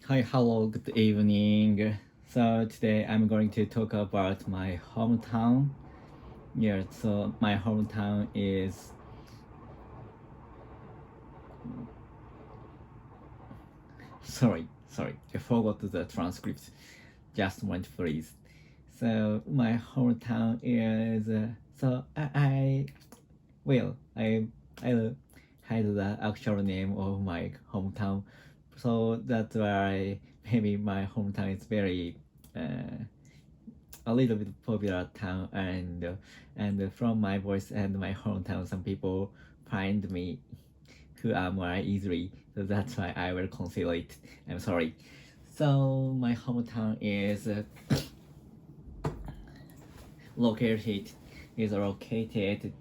Hi, hello, good evening. So today I'm going to talk about my hometown. Yeah, so my hometown is sorry, I forgot the transcript. Just one please. So my hometown is so I well I had the actual name of my hometown, so that's why maybe my hometown is very uh, a little bit popular town, and from my voice and my hometown some people find me who are more easily, so that's why I will conceal it. I'm sorry. So my hometown located located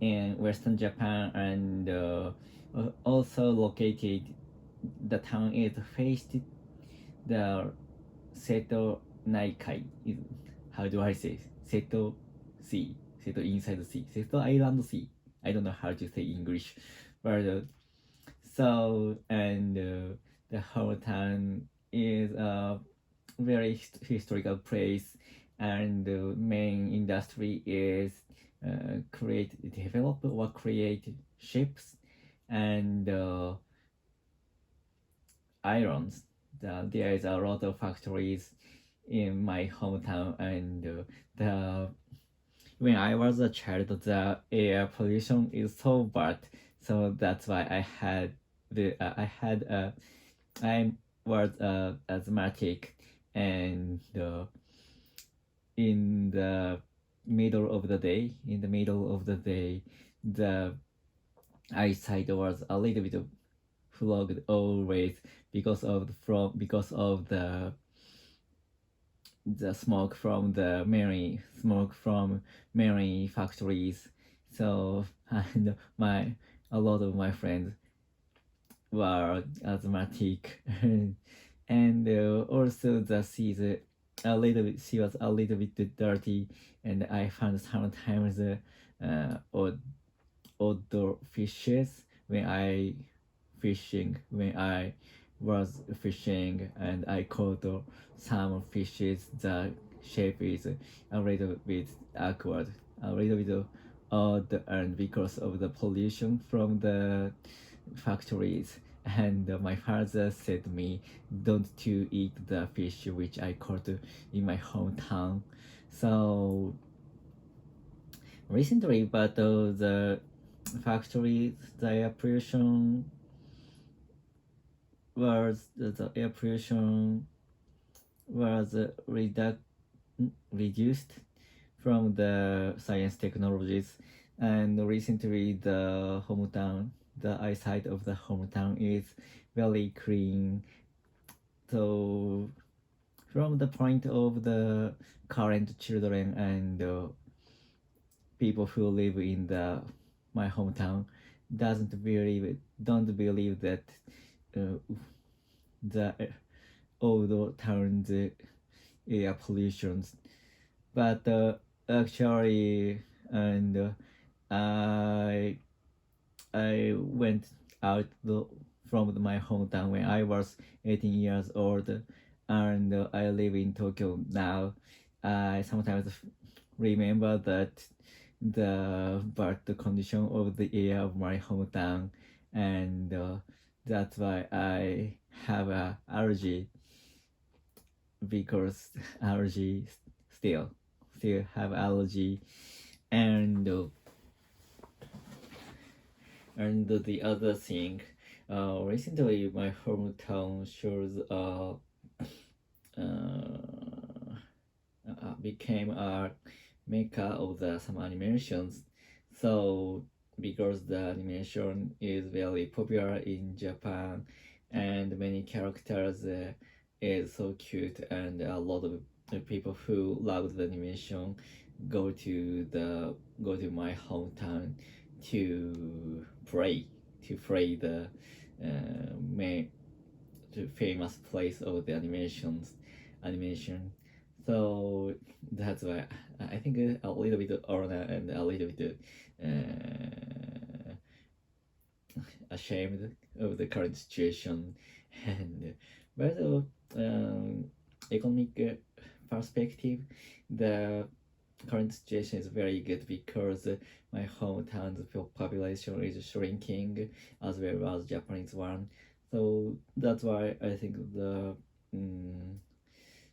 in Western Japan, and also located, the town is faced the Seto Naikai. How do I say Seto Sea? Seto inside the sea. Seto Island Sea. I don't know how to say English, but so and the whole town is a very historical place, and the main industry is develop or create ships and irons. There is a lot of factories in my hometown, and the when I was a child, the air pollution is so bad. So that's why I had I was asthmatic, and in the middle of the day, the eyesight was a little bit fogged always because of the smoke from many factories. So and my a lot of my friends were asthmatic, and also the sea is a little bit she was a little bit dirty, and I found sometimes odor fishes when I was fishing, and I caught some fishes. The shape is a little bit awkward, a little bit odd, and because of the pollution from the factories. And my father said me don't to eat the fish which I caught in my hometown. So recently, but the factory, the air pollution the air pollution was reduced from the science technologies, and recently the eyesight of the hometown is very clean. So from the point of the current children and people who live in the my hometown don't believe that uh, the old towns air pollutions, but actually, and I I went out from my hometown when I was 18 years old, and I live in Tokyo now. I sometimes remember that the bad condition of the air of my hometown, and that's why I have a allergy, because allergy still have allergy, and the other thing, recently my hometown shows became a mecca of some animations. So because the animation is very popular in Japan, and many characters is so cute, and a lot of the people who love the animation go to my hometown to pray to pray the main the famous place of the animation. So that's why I think a little bit of honor and a little bit ashamed of the current situation, and by the economic perspective, the current situation is very good because my hometown's population is shrinking as well as Japanese one. So that's why I think mm,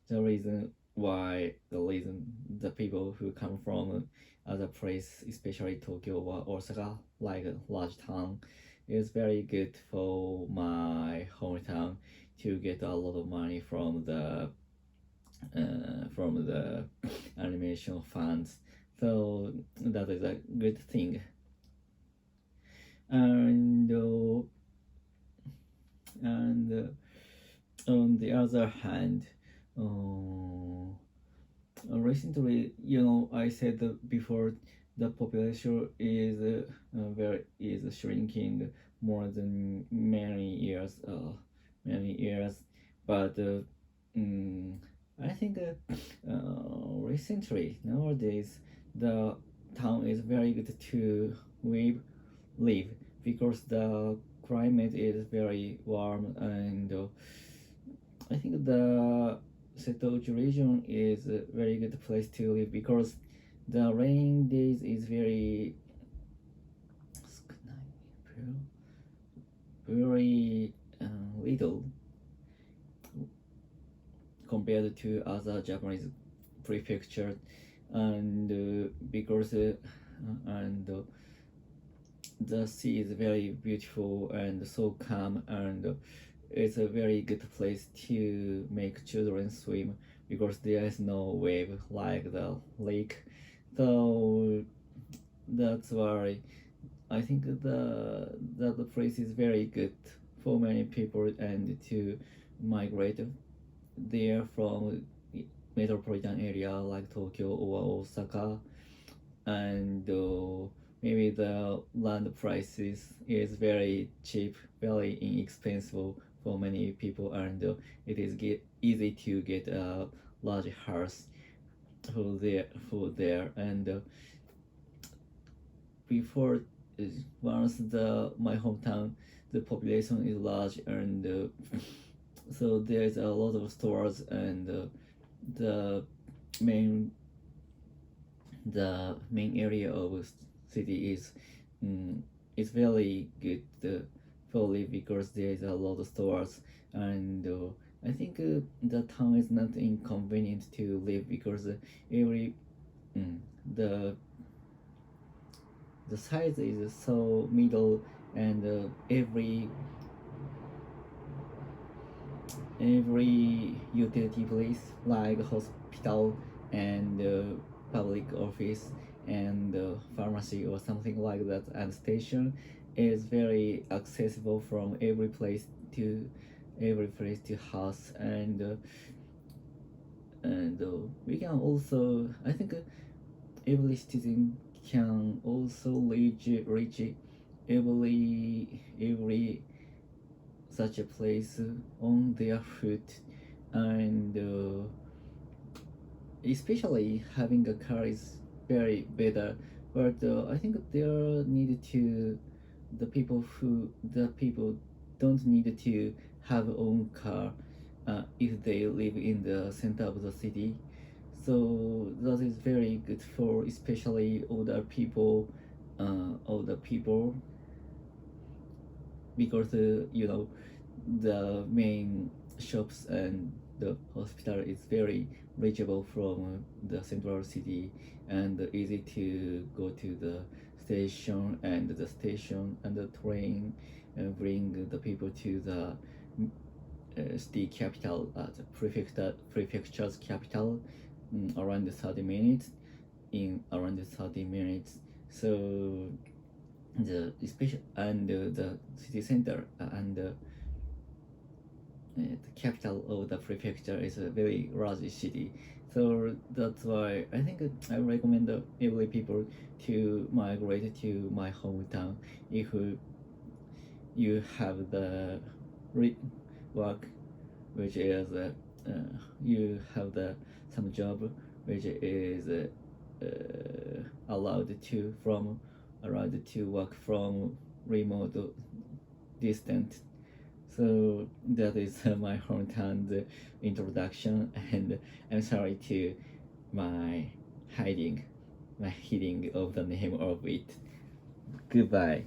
the reason the people who come from other place, especially Tokyo or Osaka, like a large town, is very good for my hometown to get a lot of money from the animation funds. So that is a good thing. And on the other hand, recently, I said that before the population is shrinking more than many years, but mm, I think recently nowadays the town is very good to live because the climate is very warm and I think the Setouchi region is a very good place to live because the rain days is very little compared to other Japanese prefecture, and because and the sea is very beautiful and so calm, and it's a very good place to make children swim because there is no wave like the lake. So that's why I think that the place is very good for many people and to migrate there from metropolitan area like Tokyo or Osaka, and maybe the land prices is very cheap, very inexpensive for many people, and it is easy to get a large house for there, and before once the my hometown the population is large, and so there's a lot of stores, and the main the main area of city is very good for live because there is a lot of stores, and I think the town is not inconvenient to live because every mm, the the size is so middle, and every utility place like hospital and public office and pharmacy or something like that and station is very accessible from every place to house, and we can also I think every citizen can also reach every such a place on their foot, and especially having a car is very better, but I think there need to the people don't need to have own car if they live in the center of the city, so that is very good for especially older people because the main shops and the hospital is very reachable from the central city and easy to go to the station, and the station and the train bring the people to the city capital, the prefecture's capital, around 30 minutes in around 30 minutes. So the especially and the city center and the capital of the prefecture is a very large city, so that's why I think I recommend every people to migrate to my hometown if you have the work which is you have the some job which is allowed to work from remote distant, So that is my hometown introduction, and I'm sorry to my hiding of the name of it. Goodbye.